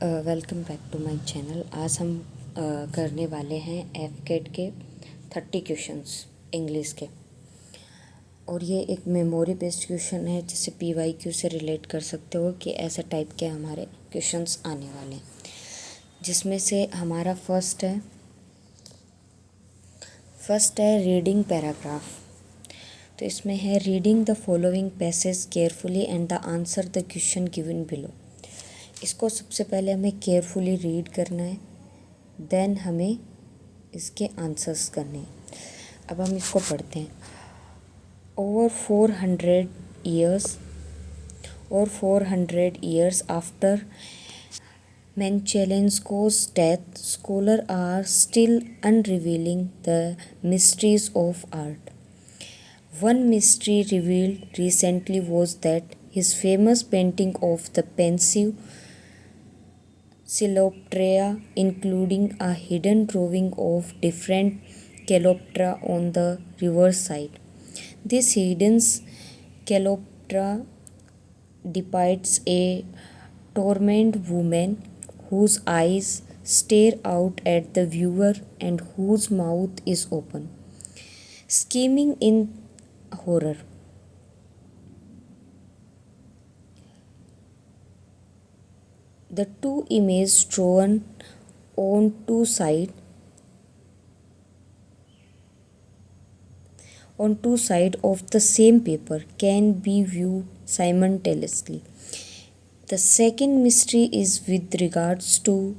Welcome back to my channel. आज हम करने वाले हैं एफकेट के 30 क्वेश्चंस इंग्लिश के। और ये एक मेमोरी बेस्ड क्वेश्चन है, जिसे पीवाईक्यू से रिलेट कर सकते हो कि ऐसे टाइप के हमारे क्वेश्चंस आने वाले हैं। जिसमें से हमारा फर्स्ट है रीडिंग पैराग्राफ। तो इसमें है reading the following passage carefully and the answer the question given below. इसको सबसे पहले हमें केयरफुली रीड करना है, देन हमें इसके आंसर्स करने हैं। अब हम इसको पढ़ते हैं। Over 400 years after Menchelensko's death, scholars are still unrevealing the mysteries of art. One mystery revealed recently was that his famous painting of the pensive Coleoptera, including a hidden drawing of different Coleoptera on the reverse side. This hidden Coleoptera depicts a tormented woman whose eyes stare out at the viewer and whose mouth is open, screaming in horror. The two images drawn on two sides of the same paper can be viewed simultaneously. The second mystery is with regards to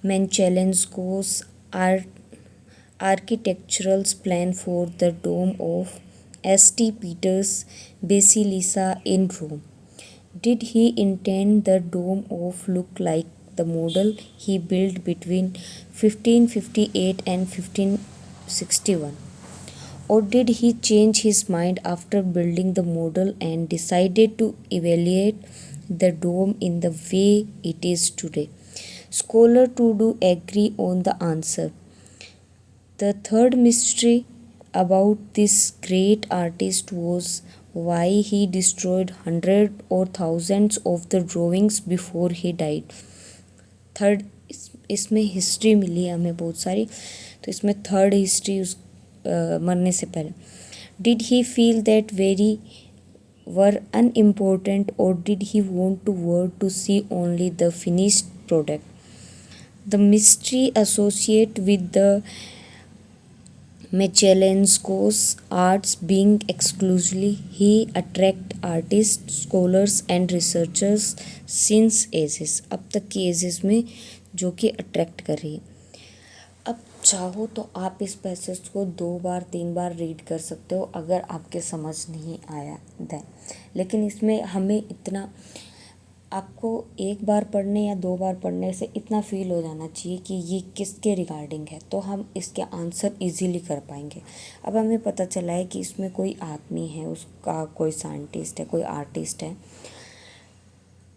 Menchelensko's architectural plan for the dome of St. Peter's Basilica in Rome. Did he intend the dome to look like the model he built between 1558 and 1561? Or did he change his mind after building the model and decided to evaluate the dome in the way it is today? Scholars do agree on the answer. The third mystery about this great artist was why he destroyed hundreds or thousands of the drawings before he died. Third इसमें history मिली हमें बहुत सारी, तो इसमें third history मरने से पहले. Did he feel that very were unimportant, or did he want the world to see only the finished product? The mystery associated with the Menchelensko's arts being exclusively he attract artists, scholars and researchers since ages. अब तक की edges में जो कि attract कर रही है. अब चाहो तो आप इस पैसेज को 2 बार 3 बार रीड कर सकते हो अगर आपके समझ नहीं आया देन. लेकिन इसमें हमें इतना, आपको 1 बार पढ़ने या 2 बार पढ़ने से इतना फील हो जाना चाहिए कि ये किसके रिगार्डिंग है, तो हम इसके आंसर इजीली कर पाएंगे. अब हमें पता चला है कि इसमें कोई आदमी है, उसका कोई साइंटिस्ट है, कोई आर्टिस्ट है,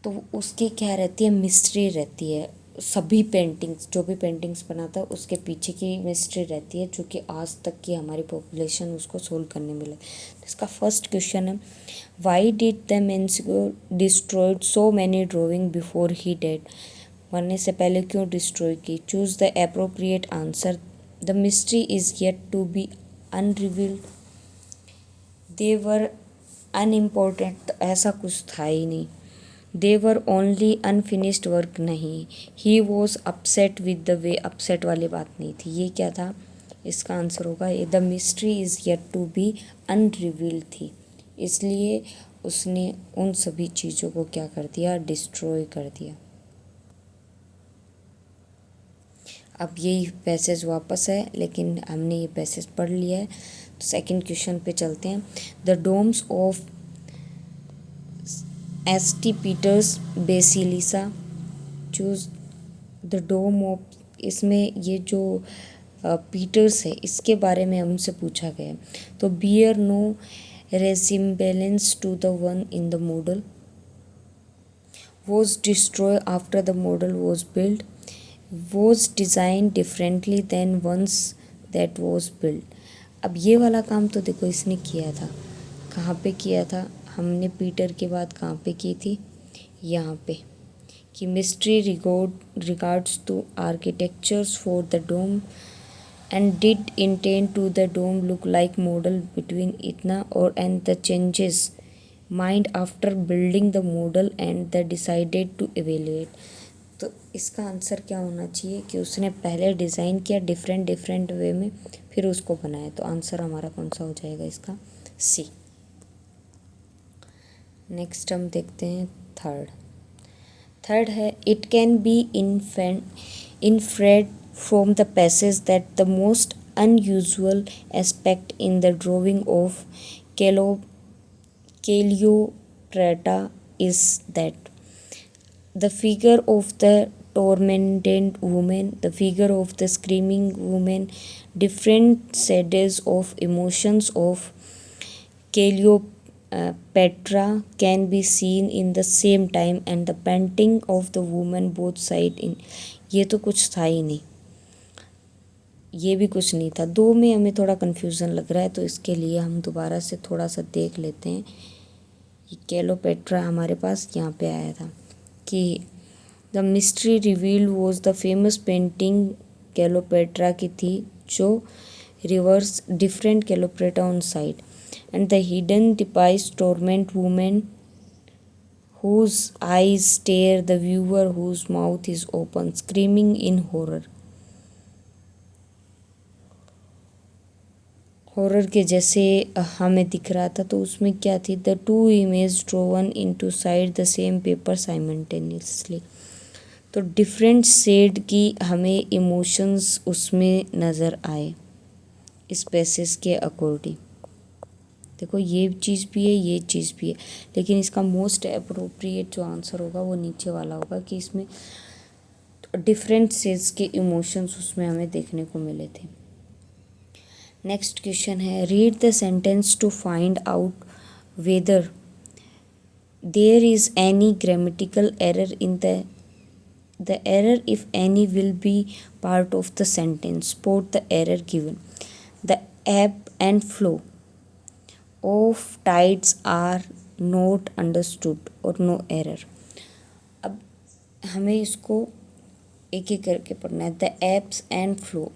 तो उसकी क्या रहती है, मिस्ट्री रहती है. सभी पेंटिंग्स, जो भी पेंटिंग्स बनाता है उसके पीछे की मिस्ट्री रहती है, जो कि आज तक की हमारी पॉपुलेशन उसको सोल्व करने मिले. तो इसका फर्स्ट क्वेश्चन है, वाई डिड द मेंसिको destroyed so many drawing before he dead. मरने से पहले क्यों डिस्ट्रॉय की. Choose the appropriate answer. The mystery is yet to be unrevealed. They were unimportant, ऐसा कुछ था ही नहीं. They were only unfinished work, नहीं. He was upset with the way, upset वाली बात नहीं थी. ये क्या था, इसका आंसर होगा the mystery is yet to be unrevealed थी, इसलिए उसने उन सभी चीज़ों को क्या कर दिया, डिस्ट्रॉय कर दिया. अब यही पैसेज वापस है, लेकिन हमने ये पैसेज पढ़ लिया है. तो सेकंड क्वेश्चन पे चलते हैं. The domes of St. Peter's Basilica, choose the dome of. इसमें ये जो पीटर्स है इसके बारे में हमसे पूछा गया है. तो bear no resemblance to the one in the model, was destroyed after the model was built, was designed differently than once that was built. अब ये वाला काम तो देखो इसने किया था, कहाँ पे किया था, हमने पीटर के बाद कहाँ पे की थी, यहाँ पे कि mystery regards to architectures for the dome and did intend to the dome look like model between itna or and the changes mind after building the model and the decided to evaluate। तो इसका answer क्या होना चाहिए कि उसने पहले design किया different way में फिर उसको बनाया। तो आंसर हमारा कौन सा हो जाएगा इसका? सी। नेक्स्ट हम देखते हैं थर्ड है it can be inferred from the passage that the most unusual aspect in the drawing of Cleopatra is that the figure of the tormented woman, the figure of the screaming woman, different shades of emotions of Cleopatra can be seen in the same time and the painting of the woman both side in। ये तो कुछ था ही नहीं, ये भी कुछ नहीं था, दो में हमें थोड़ा कन्फ्यूज़न लग रहा है। तो इसके लिए हम दोबारा से थोड़ा सा देख लेते हैं। ये क्लेओपेट्रा हमारे पास यहाँ पे आया था कि the mystery revealed was the famous painting Cleopatra की थी जो reverse different Cleopatra on side and the hidden device torment woman whose eyes stare the viewer whose mouth is open screaming in horror के जैसे हमें दिख रहा था। तो उसमें क्या थी? The two image drawn into side the same paper simultaneously. तो डिफरेंट शेड की हमें इमोशंस उसमें नज़र आए इस पैसेज के अकॉर्डिंग। देखो ये चीज़ भी है, ये चीज़ भी है, लेकिन इसका मोस्ट अप्रोप्रिएट जो आंसर होगा वो नीचे वाला होगा कि इसमें डिफरेंट सेज के इमोशंस उसमें हमें देखने को मिले थे। नेक्स्ट क्वेश्चन है read the sentence to find out whether there is any grammatical error in the error if any will be part of the sentence spot the error given the ebb and flow of tides are not understood or no error। अब हमें इसको एक एक करके पढ़ना है। The ebbs and flow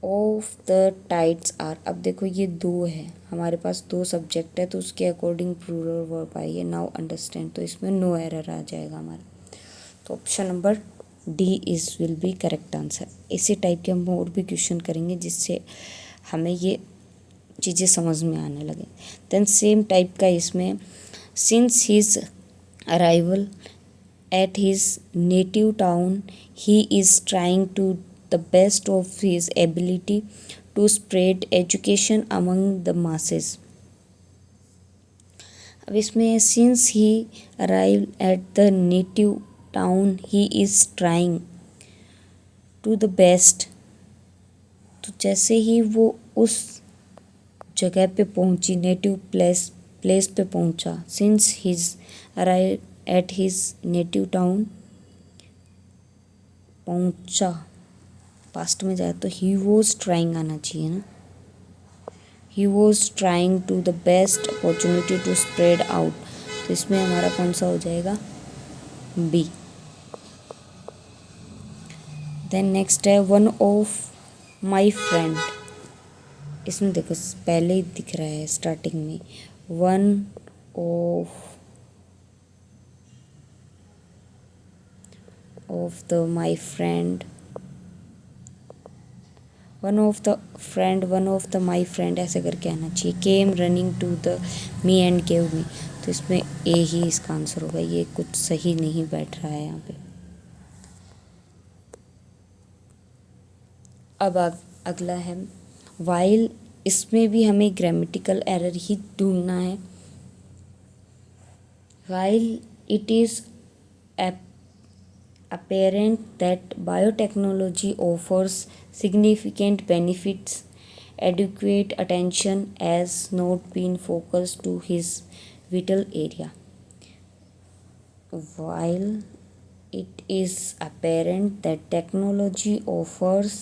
of the tides are. अब देखो ये दो है, हमारे पास दो सब्जेक्ट है तो उसके अकॉर्डिंग प्लूरल वर्ब आई है। नाउ अंडरस्टैंड, तो इसमें नो एरर आ जाएगा हमारा। तो option number D is will be correct answer. इसी टाइप के हम और भी क्वेश्चन करेंगे जिससे हमें ये चीज़ें समझ में आने लगे। देन सेम टाइप का इसमें since his arrival at his native town he is trying to the best of his ability to spread education among the masses. अब इसमें since he arrive at the native town he is trying to the best. तो जैसे ही वो उस जगह पे पहुंची, native place पे पहुंचा, since his arrive at his native town, पहुंचा पास्ट में जाए तो ही वॉज ट्राइंग आना चाहिए ना। He was trying to the best opportunity to spread out. तो इसमें हमारा कौन सा हो जाएगा? बी। देन नेक्स्ट है वन ऑफ माई फ्रेंड। इसमें देखो पहले ही दिख रहा है स्टार्टिंग में one of the my friend, one of the my friend ऐसे करके आना चाहिए। केम running to the me and gave me. तो इसमें ए ही इसका आंसर होगा। ये कुछ सही नहीं बैठ रहा है यहाँ पे। अब अगला है वाइल। इसमें भी हमें ग्रामेटिकल एरर ही ढूंढना है। While it is apparent that biotechnology offers significant benefits, adequate attention has not been focused to his vital area। While it is apparent that technology offers,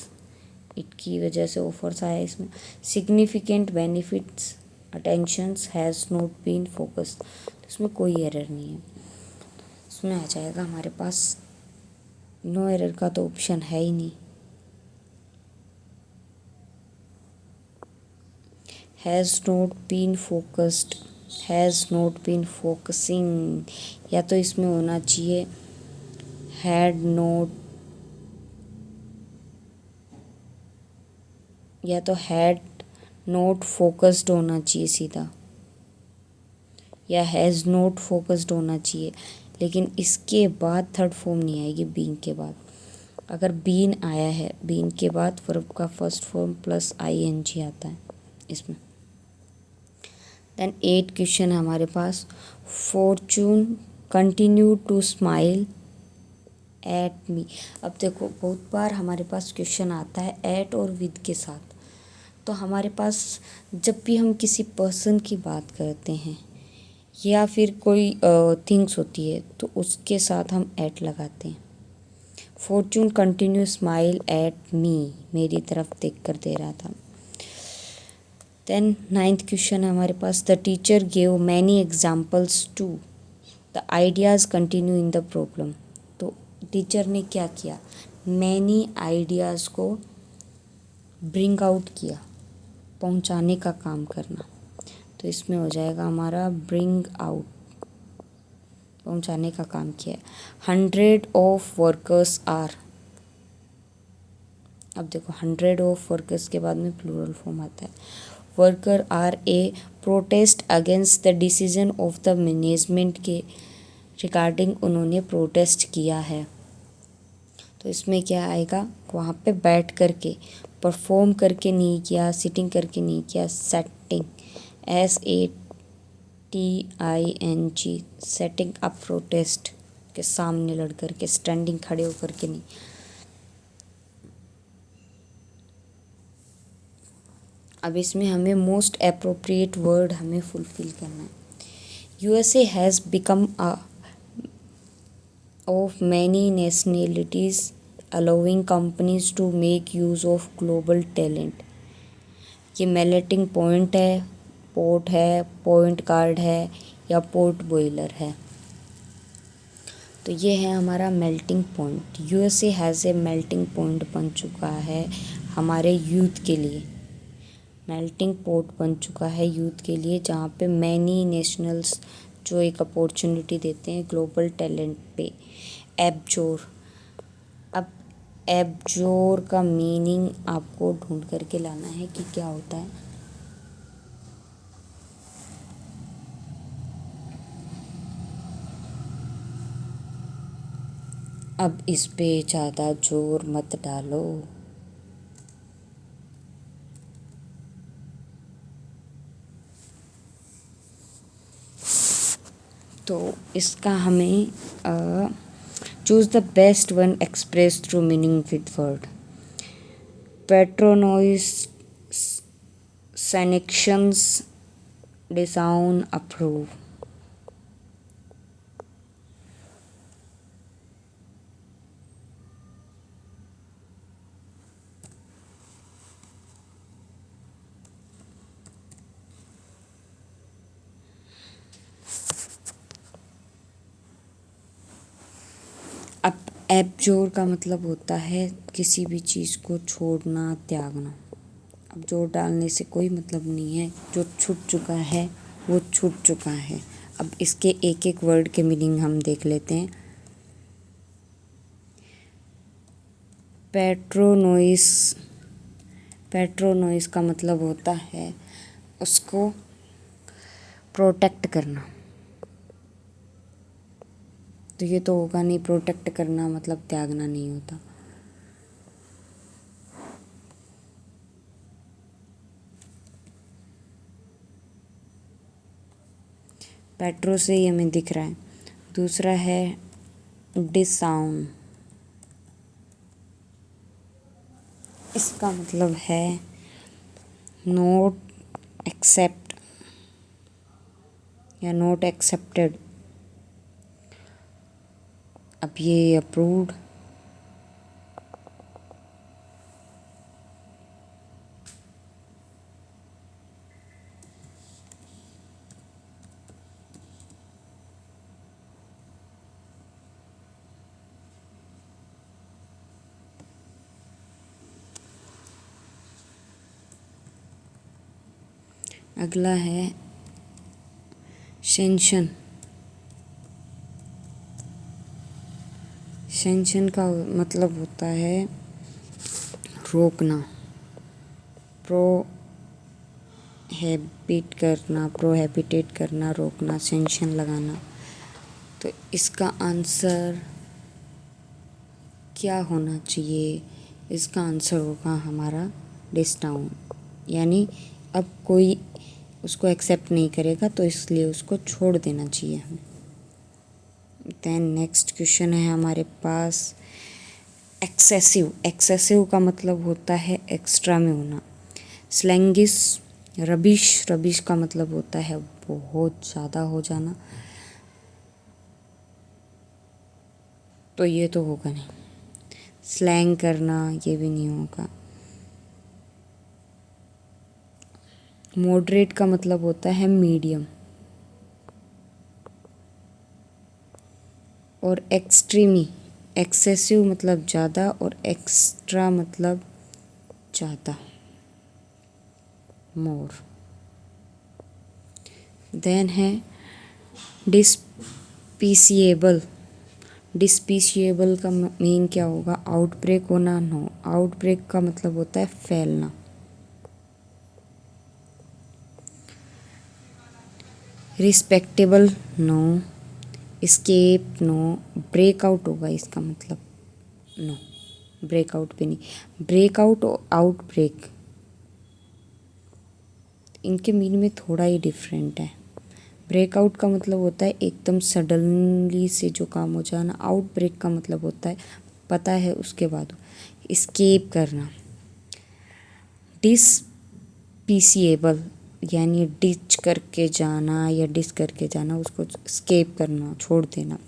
it की वजह से offers आया इसमें, significant benefits, attentions has not been focused। तो इसमें कोई error नहीं है। इसमें आ जाएगा हमारे पास, नो एरर का तो ऑप्शन है ही नहीं। Has not been focused, has not been focusing, या तो इसमें होना चाहिए हैड नोट, या तो हैड नोट फोकस्ड होना चाहिए सीधा, या हैज़ नोट फोकस्ड होना चाहिए। लेकिन इसके बाद थर्ड फॉर्म नहीं आएगी बीइंग के बाद। अगर बीन आया है, बीन के बाद वर्ब का फर्स्ट फॉर्म प्लस आईएनजी आता है इसमें। देन 8 क्वेश्चन है हमारे पास। Fortune continue to smile at me. अब देखो बहुत बार हमारे पास क्वेश्चन आता है एट और विद के साथ, तो हमारे पास जब भी हम किसी पर्सन की बात करते हैं या फिर कोई थिंग्स होती है तो उसके साथ हम एट लगाते हैं। फॉर्चून कंटिन्यू स्माइल एट मी, मेरी तरफ देख कर दे रहा था। देन 9th क्वेश्चन है हमारे पास। The teacher gave many examples to the ideas continue in the problem. तो टीचर ने क्या किया, मैनी आइडियाज़ को ब्रिंग आउट किया, पहुंचाने का काम करना। तो इसमें हो जाएगा हमारा ब्रिंग आउट, पहुंचाने का काम किया है। 100 ऑफ वर्कर्स आर, अब देखो 100 ऑफ वर्कर्स के बाद में प्लूरल फॉर्म आता है। Worker are a protest against the decision of the management के रिगार्डिंग उन्होंने प्रोटेस्ट किया है। तो इसमें क्या आएगा, वहाँ पे बैठ करके, परफॉर्म करके नहीं किया, सिटिंग करके नहीं किया, setting, SATING, setting up protest के सामने लड़ करके, स्टैंडिंग खड़े होकर के नहीं। अब इसमें हमें मोस्ट अप्रोप्रिएट वर्ड हमें फुलफिल करना है। USA has become a of many nationalities allowing companies to make use of global talent. ये मेल्टिंग पॉइंट है, पोर्ट है, पॉइंट कार्ड है, या पोर्ट बॉयलर है। तो ये है हमारा melting point. USA has a melting point बन चुका है हमारे यूथ के लिए, मेल्टिंग पॉट बन चुका है यूथ के लिए, जहाँ पे मैनी नेशनल्स जो एक अपॉर्चुनिटी देते हैं ग्लोबल टैलेंट पे। एब्जोर, अब एब्जोर का मीनिंग आपको ढूंढ करके लाना है कि क्या होता है। अब इस पे ज़्यादा जोर मत डालो। तो इसका हमें choose the best one express through meaning with word. Patronise, sanctions, disown, approve. अब एब्जोर का मतलब होता है किसी भी चीज़ को छोड़ना, त्यागना। अब जोर डालने से कोई मतलब नहीं है, जो छूट चुका है वो छूट चुका है। अब इसके एक एक वर्ड के मीनिंग हम देख लेते हैं। पेट्रोनोइस, पेट्रोनोइस का मतलब होता है उसको प्रोटेक्ट करना। तो ये तो होगा नहीं, प्रोटेक्ट करना मतलब त्यागना नहीं होता। पेट्रो से ही हमें दिख रहा है। दूसरा है डिसाउन, इसका मतलब है नोट एक्सेप्ट या नोट एक्सेप्टेड। अब ये अप्रूव्ड, अगला है सेंशन। सेंशन का मतलब होता है रोकना, प्रोहेबिटेट करना, रोकना, सेंशन लगाना। तो इसका आंसर क्या होना चाहिए? इसका आंसर होगा हमारा डिसडाउन, यानी अब कोई उसको एक्सेप्ट नहीं करेगा तो इसलिए उसको छोड़ देना चाहिए हमें। देन नेक्स्ट क्वेश्चन है हमारे पास एक्सेसिव। एक्सेसिव का मतलब होता है एक्स्ट्रा में होना। स्लैंगिश, रबिश का मतलब होता है बहुत ज़्यादा हो जाना। तो ये तो होगा नहीं, स्लैंग करना ये भी नहीं होगा। मॉडरेट का मतलब होता है मीडियम। और एक्सट्रीमी, एक्सेसिव मतलब ज़्यादा और एक्स्ट्रा मतलब ज़्यादा, मोर। देन है डिस्पीसिएबल। डिस्पीसिएबल का मीन क्या होगा? आउटब्रेक होना। नो, आउटब्रेक का मतलब होता है फैलना। Respectable no, escape no, breakout होगा इसका मतलब। नो, ब्रेकआउट भी नहीं। ब्रेकआउट और आउटब्रेक, इनके मीन में थोड़ा ही डिफरेंट है। ब्रेकआउट का मतलब होता है एकदम सडनली से जो काम हो जाना। आउटब्रेक का मतलब होता है पता है उसके बाद। एस्केप करना। डिसपीसिएबल यानी डिच करके जाना या डिस करके जाना, उसको एस्केप करना, छोड़ देना।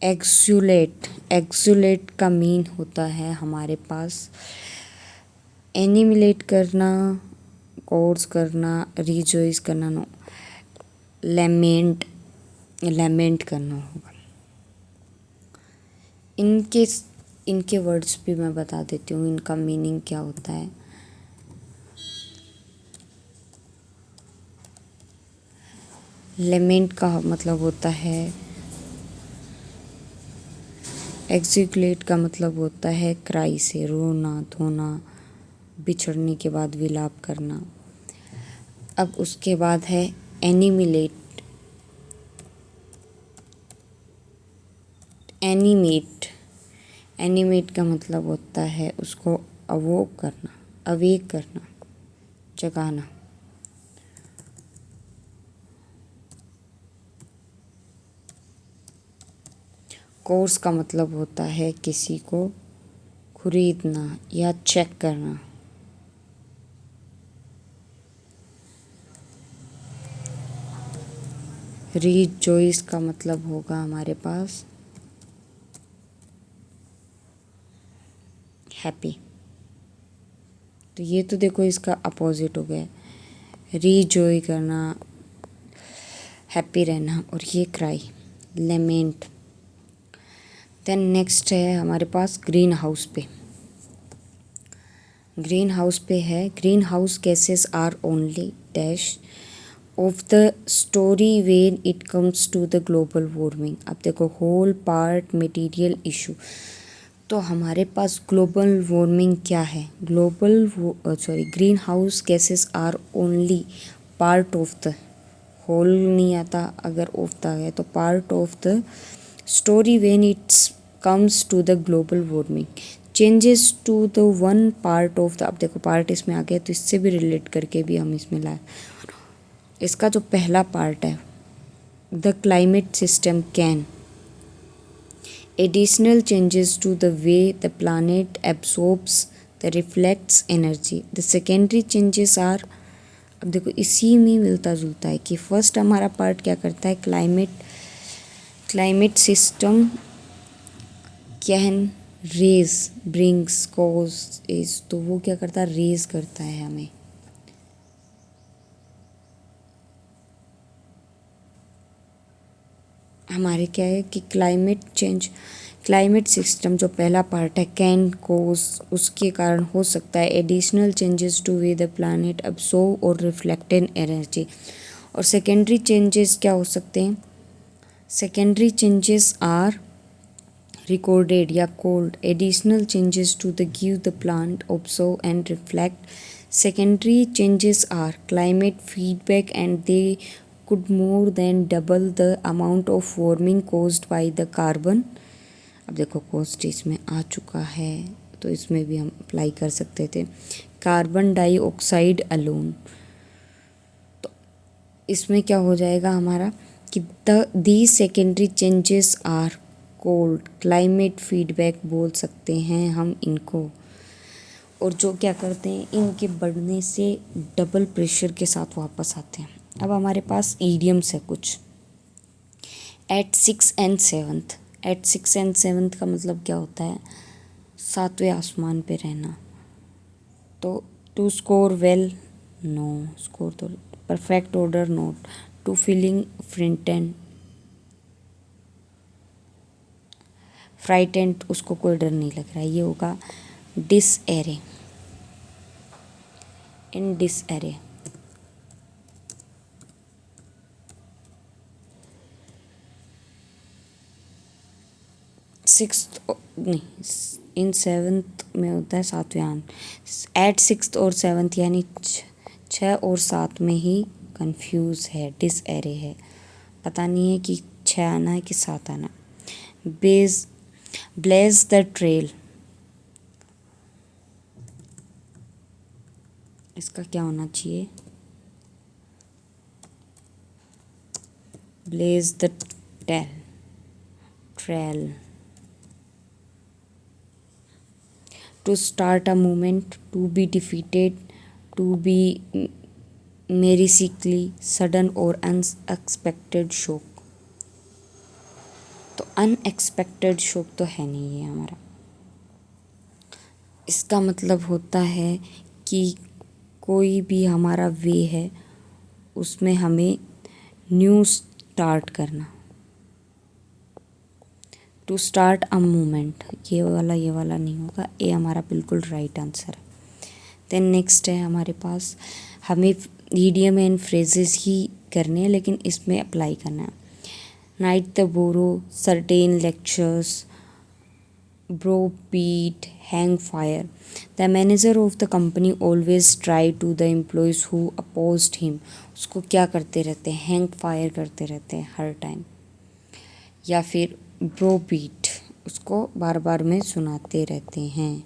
एक्सुलेट, एक्सुलेट का मीन होता है हमारे पास एनिमिलेट करना, कोर्स करना, रिजॉइस करना। नो, लैमेंट करना होगा। इनके वर्ड्स भी मैं बता देती हूँ, इनका मीनिंग क्या होता है। लेमेंट का मतलब होता है, एक्सुलेट का मतलब होता है क्राई से, रोना धोना, बिछड़ने के बाद विलाप करना। अब उसके बाद है एनिमिलेट, एनिमेट का मतलब होता है उसको अवोक करना, अवेक करना, जगाना। कोर्स का मतलब होता है किसी को खरीदना या चेक करना। रिजॉइस का मतलब होगा हमारे पास हैप्पी। तो ये तो देखो इसका अपोजिट हो गया, रिजॉय करना, हैप्पी रहना, और ये क्राई, लेमेंट। देन नेक्स्ट है हमारे पास ग्रीन हाउस पे। ग्रीन हाउस पे है, green house gases are only dash of the story when it comes to the global warming. अब देखो होल पार्ट मटेरियल इशू। तो हमारे पास ग्लोबल वार्मिंग क्या है? Green house gases are only part of the, whole नहीं आता अगर of the है तो part of the story when its comes to the global warming changes to the one part of the. अब देखो part इसमें आ गया तो इससे भी रिलेट करके भी हम इसमें लाए। इसका जो पहला पार्ट है, the climate system can additional changes to the way the planet absorbs the reflects energy. The secondary changes are, अब देखो इसी में मिलता जुलता है कि फर्स्ट हमारा पार्ट क्या करता है, climate system can raise brings cause is, तो वो क्या करता है, रेज करता है हमें। हमारे क्या है कि क्लाइमेट चेंज क्लाइमेट सिस्टम जो पहला पार्ट है कैन कोज, उसके कारण हो सकता है additional changes two way the planet absorb और रिफ्लेक्ट इन एनर्जी। और सेकेंडरी चेंजेस क्या हो सकते हैं? सेकेंडरी चेंजेस आर recorded या cold additional changes to the give the plant observe and reflect. Secondary changes are climate feedback and they could more than double the amount of warming caused by the carbon. अब देखो coast इसमें आ चुका है तो इसमें भी हम apply कर सकते थे कार्बन डाइऑक्साइड अलोन। तो इसमें क्या हो जाएगा हमारा कि the secondary changes are called climate feedback बोल सकते हैं हम इनको। और जो क्या करते हैं इनके बढ़ने से डबल प्रेशर के साथ वापस आते हैं। अब हमारे पास ईडियम्स है कुछ। Eight 6 and 7th, eight 6 and 7th का मतलब क्या होता है? सातवें आसमान पे रहना। तो to score well, no score तो perfect order note, to feeling frighten frightened, उसको कोई डर नहीं लग रहा है, ये होगा डिसएरे, इन डिसएरे। सिक्स्थ नहीं, इन 7th में होता है सातवें आन। एट 6th और 7th यानी 6 और 7 में ही कंफ्यूज है, डिसएरे है, पता नहीं है कि 6 आना है कि 7 आना। ब्लेज द ट्रेल, इसका क्या होना चाहिए? Blaze the trail. To start a movement, to be defeated, to be मेरिसिकली सडन और अनएक्सपेक्टेड शोक। तो अनएक्सपेक्टेड शोक तो है नहीं ये हमारा। इसका मतलब होता है कि कोई भी हमारा वे है उसमें हमें न्यू स्टार्ट करना। टू स्टार्ट अ मूवमेंट, ये वाला नहीं होगा, ये हमारा बिल्कुल राइट आंसर है। देन नेक्स्ट है हमारे पास, हमें ईडियम एंड फ्रेजेस ही करने हैं लेकिन इसमें अप्लाई करना है। Knit the brow, certain lectures, browbeat, hang fire. The manager of the company always try to the employees who opposed him, उसको क्या करते रहते हैं? हैंग फायर करते रहते हैं हर टाइम। या फिर ब्रो बीट, उसको बार बार में सुनाते रहते हैं।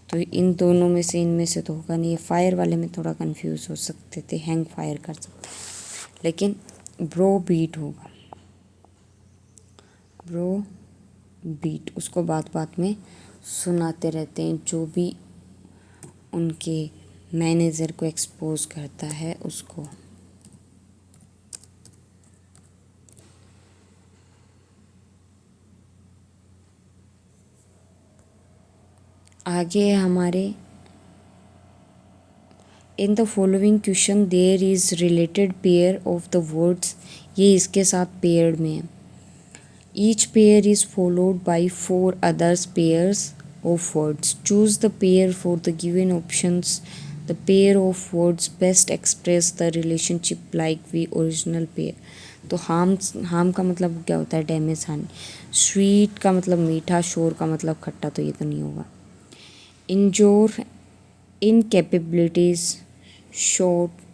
तो इन दोनों में से इनमें से तो होगा नहीं। फायर वाले में थोड़ा कंफ्यूज हो सकते थे, हैंग फायर कर सकते, लेकिन ब्रो बीट होगा। ब्रो बीट, उसको बात बात में सुनाते रहते हैं, जो भी उनके मैनेजर को एक्सपोज करता है उसको। आगे है हमारे, in the following question there is related pair of the words, ये इसके साथ पेयर्ड में है। Each pair is followed by 4 others pairs of words. Choose the pair for the given options. The pair of words best express the relationship like the original pair. तो harm का मतलब क्या होता है? डैमेज, हानि। Sweet का मतलब मीठा, शोर का मतलब खट्टा, तो ये तो नहीं होगा। Injure, incapabilities, short.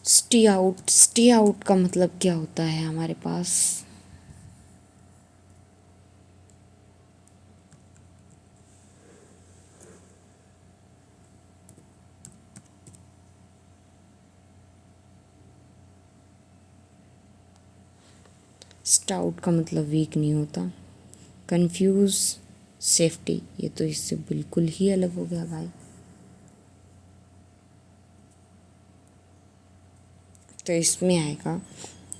Stay out का मतलब क्या होता है हमारे पास? स्टाउट का मतलब वीक नहीं होता। कंफ्यूज, सेफ्टी, ये तो इससे बिल्कुल ही अलग हो गया भाई। तो इसमें आएगा,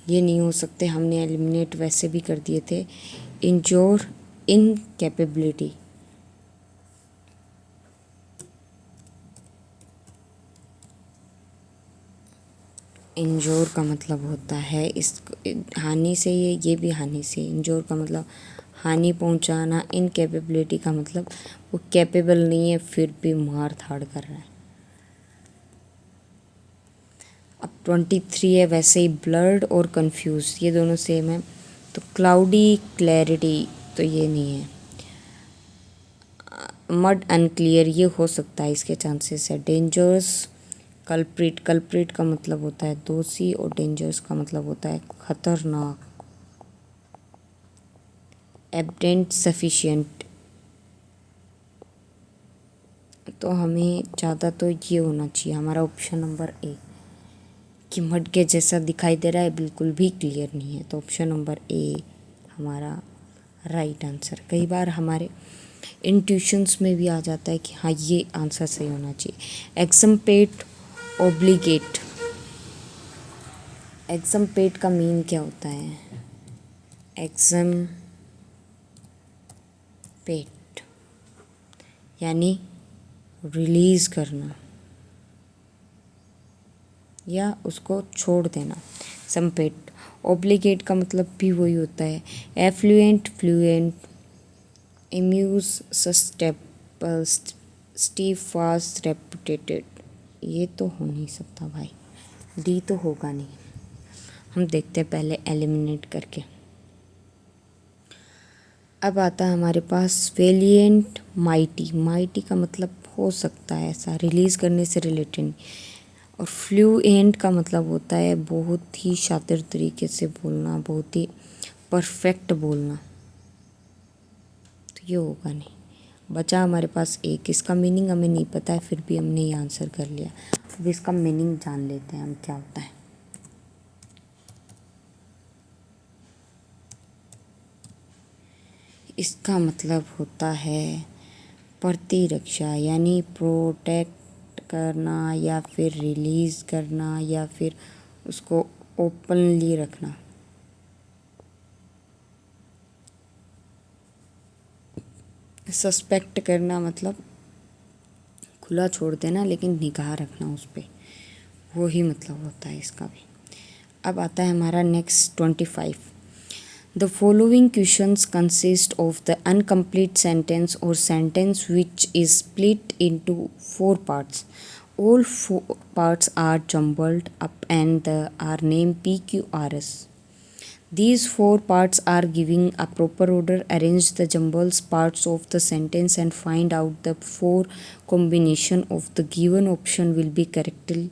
ये नहीं हो सकते, हमने एलिमिनेट वैसे भी कर दिए थे। इंजोर, इनकेपेबिलिटी, इंजोर का मतलब होता है इस हानि से, ये भी हानि से। इंजोर का मतलब हानि पहुंचाना। इनकेपेबिलिटी का मतलब वो कैपेबल नहीं है फिर भी मार धाड़ कर रहा है। अब 23 है, वैसे ही ब्लर्ड और कंफ्यूज, ये दोनों सेम है। तो क्लाउडी, क्लैरिटी, तो ये नहीं है। मड, अनक्लियर, ये हो सकता है, इसके चांसेस है। डेंजर्स, कल्प्रिट, कल्प्रिट का मतलब होता है दोषी और डेंजर्स का मतलब होता है खतरनाक। एबडेंट, सफिशिएंट, तो हमें ज़्यादा तो ये होना चाहिए हमारा ऑप्शन नंबर ए, कि मड के जैसा दिखाई दे रहा है, बिल्कुल भी क्लियर नहीं है। तो ऑप्शन नंबर ए हमारा राइट आंसर। कई बार हमारे इंट्यूशंस में भी आ जाता है कि हाँ ये आंसर सही होना चाहिए। एक्सम्पेट, ओब्लिगेट, एक्सम्पेट का मीन क्या होता है? एक्सम्पेट यानी रिलीज़ करना या उसको छोड़ देना, सम्पेट। ओब्लिगेट का मतलब भी वही होता है। Affluent, fluent, amuse, sustainable, stiff, fast, reputed, ये तो हो नहीं सकता भाई, डी तो होगा नहीं। हम देखते हैं पहले एलिमिनेट करके। अब आता है हमारे पास वेलिएंट, माइटी। माइटी का मतलब हो सकता है ऐसा, रिलीज़ करने से रिलेटेड। और फ्लुएंट का मतलब होता है बहुत ही शातिर तरीके से बोलना, बहुत ही परफेक्ट बोलना, तो ये होगा नहीं। बचा हमारे पास एक, इसका मीनिंग हमें नहीं पता है फिर भी हमने ये आंसर कर लिया। अब इसका मीनिंग जान लेते हैं हम क्या होता है। इसका मतलब होता है प्रतिरक्षा, यानी प्रोटेक्ट करना या फिर रिलीज़ करना या फिर उसको ओपनली रखना। सस्पेक्ट करना मतलब खुला छोड़ देना लेकिन निगाह रखना उस पर, वो ही मतलब होता है इसका भी। अब आता है हमारा next 25। The following questions consist of the incomplete sentence or sentence which is split into 4 parts. All 4 parts are jumbled up and are named PQRS. These 4 parts are giving a proper order. Arrange the jumbled parts of the sentence and find out the 4 combination of the given option will be correctly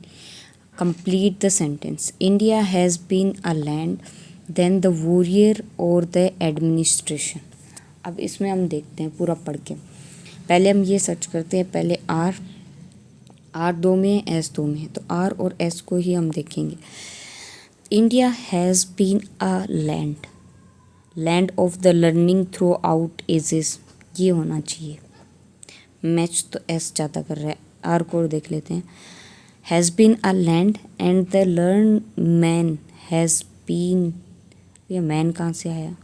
complete the sentence. India has been a land, then the warrior और the administration। अब इसमें हम देखते हैं पूरा पढ़ के। पहले हम ये सर्च करते हैं, पहले आर 2 में है, एस 2 में है, तो आर और एस को ही हम देखेंगे। India has been a land of the learning throughout ages, ये होना चाहिए। मैच तो एस ज़्यादा कर रहा है, आर को देख लेते हैं। Has been a land and the learn man has been, ये मैन कहाँ से आया?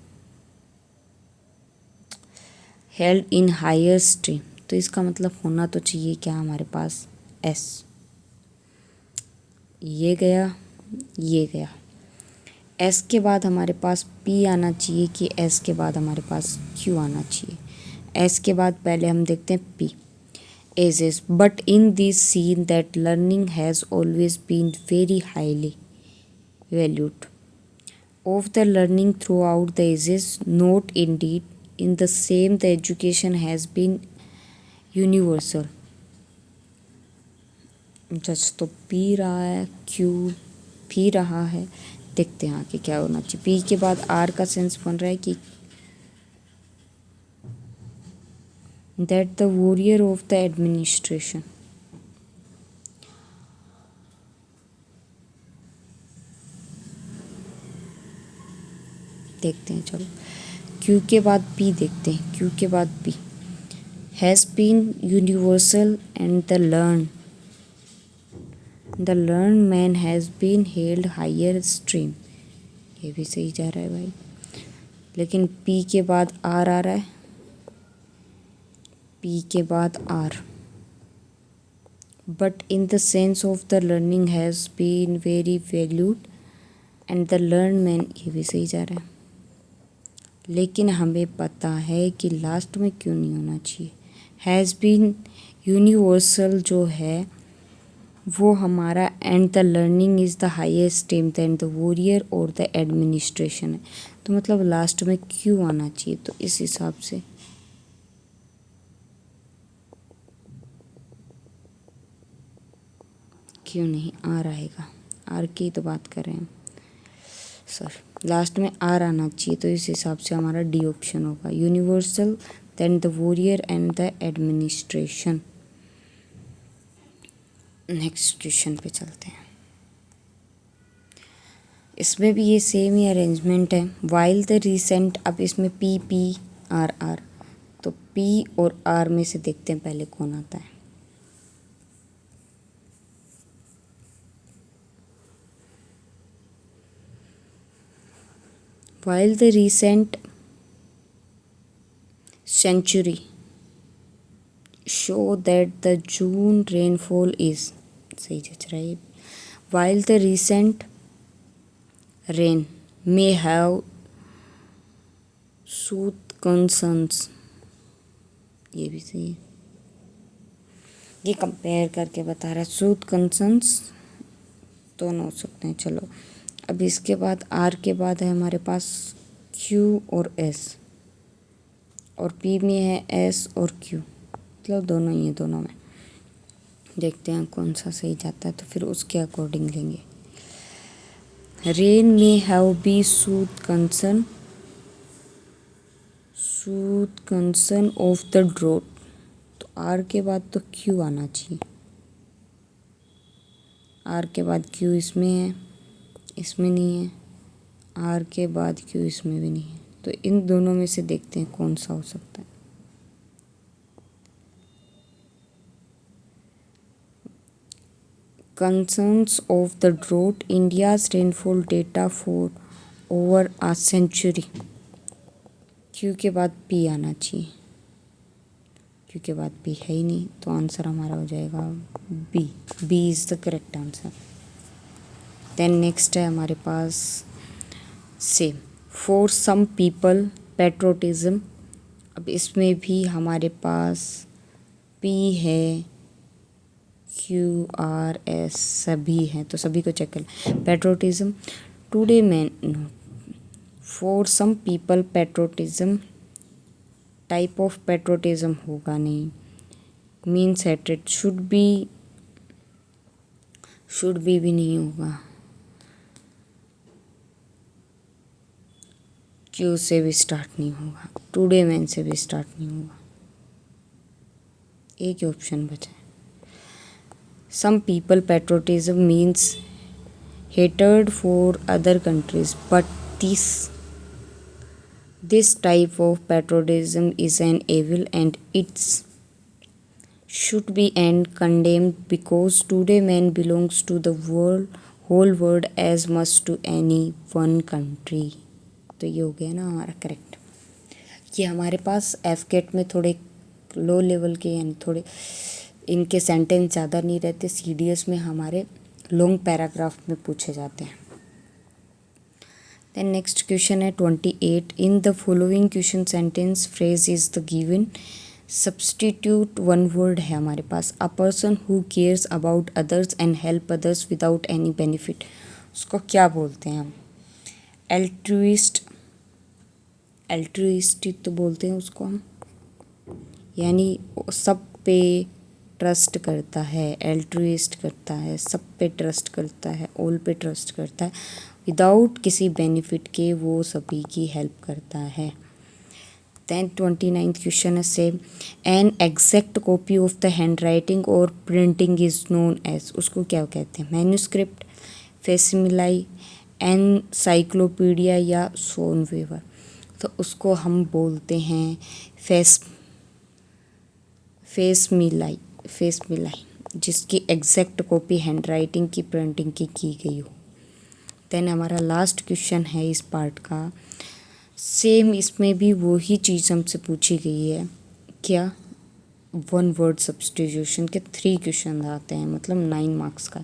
हेल्ड इन हायर स्ट्रीम, तो इसका मतलब होना तो चाहिए क्या हमारे पास? एस। ये गया, ये गया। एस के बाद हमारे पास पी आना चाहिए कि एस के बाद हमारे पास क्यू आना चाहिए? एस के बाद पहले हम देखते हैं P. Ages, but in this scene that learning has always been very highly valued of the learning throughout the ages, not indeed in the same the education has been universal। जज तो P रहा है, Q P रहा है, देखते हैं आगे क्या होना चाहिए। पी के बाद आर का सेंस बन रहा है कि that the warrior of the administration, देखते हैं चलो। क्यू के बाद पी देखते हैं, क्यू के बाद P. Has been universal and the learn man has been held higher stream, ये भी सही जा रहा है भाई, लेकिन पी के बाद आर आ रहा है, पी के बाद R, but in the sense of the learning has been very valued and the learn man, ये भी सही जा रहा है, लेकिन हमें पता है कि लास्ट में क्यों नहीं होना चाहिए। हैज़ बीन यूनिवर्सल जो है वो हमारा and the learning is the highest aim then the warrior और द एडमिनिस्ट्रेशन है, तो मतलब लास्ट में क्यों आना चाहिए, तो इस हिसाब से क्यों नहीं आर आएगा। आर की तो बात कर रहे हैं सर, लास्ट में आर आना चाहिए, तो इस हिसाब से हमारा डी ऑप्शन होगा, universal then the warrior and the administration. Next question पे चलते हैं। इसमें भी ये सेम ही अरेंजमेंट है। वाइल द रिसेंट, अब इसमें पी पी आर आर, तो पी और आर में से देखते हैं पहले कौन आता है। While the recent century show that the June rainfall is, सही जच रहा है, while the recent rain may have soothed concerns, ये भी सही है, ये कंपेयर करके बता रहा है, सूथ कंसर्न्स दोनों हो सकते हैं। चलो अब इसके बाद आर के बाद है हमारे पास क्यू और एस, और पी में है एस और क्यू, मतलब दोनों ही है, दोनों में देखते हैं कौन सा सही जाता है, तो फिर उसके अकॉर्डिंग लेंगे। रेन में have be sooth concern of the drought, तो आर के बाद तो क्यू आना चाहिए, आर के बाद क्यू इसमें है, इसमें नहीं है, आर के बाद क्यू इसमें भी नहीं है, तो इन दोनों में से देखते हैं कौन सा हो सकता है। Concerns of the drought, India's rainfall data for over a century, Q के बाद पी आना चाहिए, क्यू के बाद पी है ही नहीं, तो आंसर हमारा हो जाएगा B, B is the correct answer. Then next है हमारे पास same, for some people patriotism, अब इसमें भी हमारे पास पी है, क्यू आर एस सभी हैं, तो सभी को चेक कर। Patriotism today man, for some people patriotism, type of patriotism होगा नहीं, मीन्स हेट्रेड, शुड बी भी नहीं होगा, क्यू से भी स्टार्ट नहीं होगा, टुडे मैन से भी स्टार्ट नहीं होगा, एक ही ऑप्शन बचा है। Some people patriotism means hatred for other countries, but this type of patriotism is an evil and its should be and condemned because today man belongs to the whole world as much to any one country, तो ये हो गया ना हमारा correct. ये हमारे पास एफकेट में थोड़े लो लेवल के, यानी थोड़े इनके सेंटेंस ज़्यादा नहीं रहते, सीडीएस में हमारे लॉन्ग पैराग्राफ में पूछे जाते हैं। देन नेक्स्ट क्वेश्चन है 28, in the following question sentence phrase is the given, substitute one word है हमारे पास, a person who cares about others and help others without any benefit, उसको क्या बोलते हैं हम, एल्ट्रुइस्ट, एल्ट्रुइस्टिक तो बोलते हैं उसको हम, यानी सब पे ट्रस्ट करता है, एल्ट्रुइस्ट करता है, सब पे ट्रस्ट करता है, ऑल पे ट्रस्ट करता है, विदाउट किसी बेनिफिट के वो सभी की हेल्प करता है। Then 29th question है same, an exact copy of the hand writing और प्रिंटिंग इज नोन एज, उसको क्या कहते हैं, मैन्यूस्क्रिप्ट, फेसिमिलाई, एनसाइक्लोपीडिया या सोनवेवर, तो उसको हम बोलते हैं फेसमिलाई, जिसकी एग्जैक्ट कॉपी हैंड राइटिंग की प्रिंटिंग की गई हो। देन हमारा लास्ट क्वेश्चन है इस पार्ट का, सेम इसमें भी वही चीज़ हमसे पूछी गई है, क्या वन वर्ड सब्स्टिट्यूशन के 3 क्वेश्चन आते हैं, मतलब 9 मार्क्स का।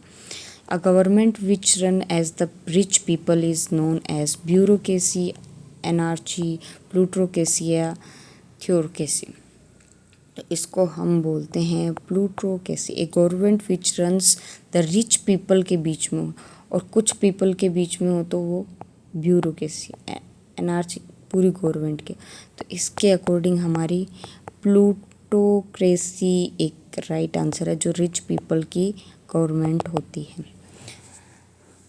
A government which run as the rich people is known as bureaucracy, anarchy, plutocracy या थ्योरोक्रेसी। तो इसको हम बोलते हैं plutocracy. A government which runs the rich people के बीच में हो और कुछ पीपल के बीच में हो तो वो ब्यूरोक्रेसी, एनार्ची पूरी गवर्नमेंट के। तो इसके अकॉर्डिंग हमारी प्लूटोक्रेसी एक राइट आंसर है, जो रिच पीपल की गवर्नमेंट होती है।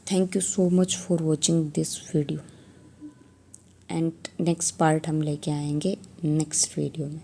Thank you so much for watching this video and next part हम लेके आएंगे नेक्स्ट वीडियो में।